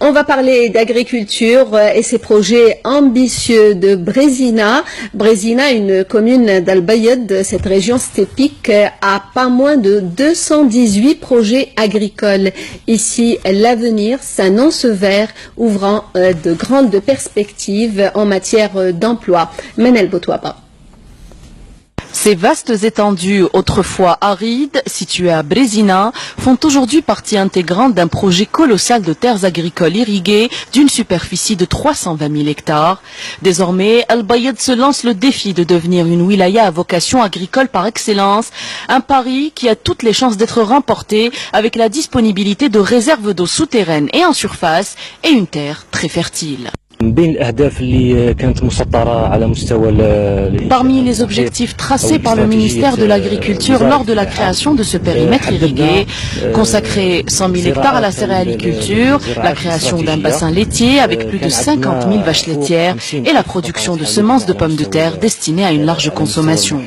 On va parler d'agriculture et ses projets ambitieux de Brezina. Brezina, une commune d'Al-Bayed, cette région stépique, a pas moins de 218 projets agricoles. Ici, l'avenir s'annonce vert, ouvrant de grandes perspectives en matière d'emploi. Menel Botouaba. Ces vastes étendues, autrefois arides, situées à Brezina, font aujourd'hui partie intégrante d'un projet colossal de terres agricoles irriguées d'une superficie de 320 000 hectares. Désormais, Al-Bayed se lance le défi de devenir une wilaya à vocation agricole par excellence, un pari qui a toutes les chances d'être remporté avec la disponibilité de réserves d'eau souterraines et en surface et une terre très fertile. Parmi les objectifs tracés par le ministère de l'Agriculture lors de la création de ce périmètre irrigué, consacrer 100 000 hectares à la céréaliculture, la création d'un bassin laitier avec plus de 50 000 vaches laitières et la production de semences de pommes de terre destinées à une large consommation.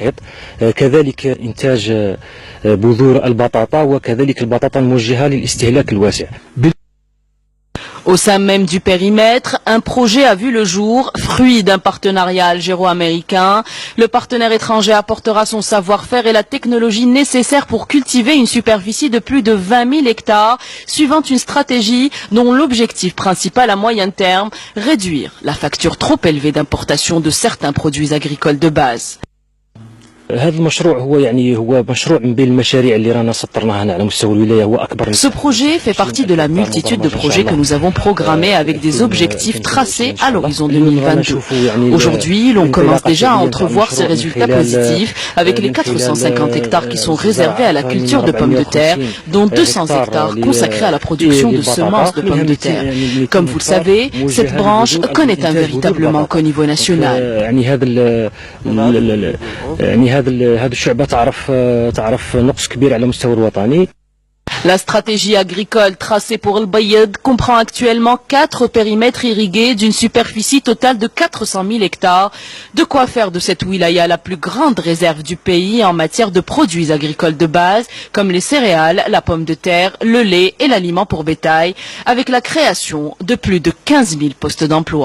Au sein même du périmètre, un projet a vu le jour, fruit d'un partenariat algéro-américain. Le partenaire étranger apportera son savoir-faire et la technologie nécessaire pour cultiver une superficie de plus de 20 000 hectares, suivant une stratégie dont l'objectif principal à moyen terme, réduire la facture trop élevée d'importation de certains produits agricoles de base. Ce projet fait partie de la multitude de projets que nous avons programmés avec des objectifs tracés à l'horizon 2022. Aujourd'hui, l'on commence déjà à entrevoir ces résultats positifs avec les 450 hectares qui sont réservés à la culture de pommes de terre, dont 200 hectares consacrés à la production de semences de pommes de terre. Comme vous le savez, cette branche connaît un véritable manque au niveau national. La stratégie agricole tracée pour Al-Bayed comprend actuellement 4 périmètres irrigués d'une superficie totale de 400 000 hectares, de quoi faire de cette wilaya la plus grande réserve du pays en matière de produits agricoles de base, comme les céréales, la pomme de terre, le lait et l'aliment pour bétail, avec la création de plus de 15 000 postes d'emploi.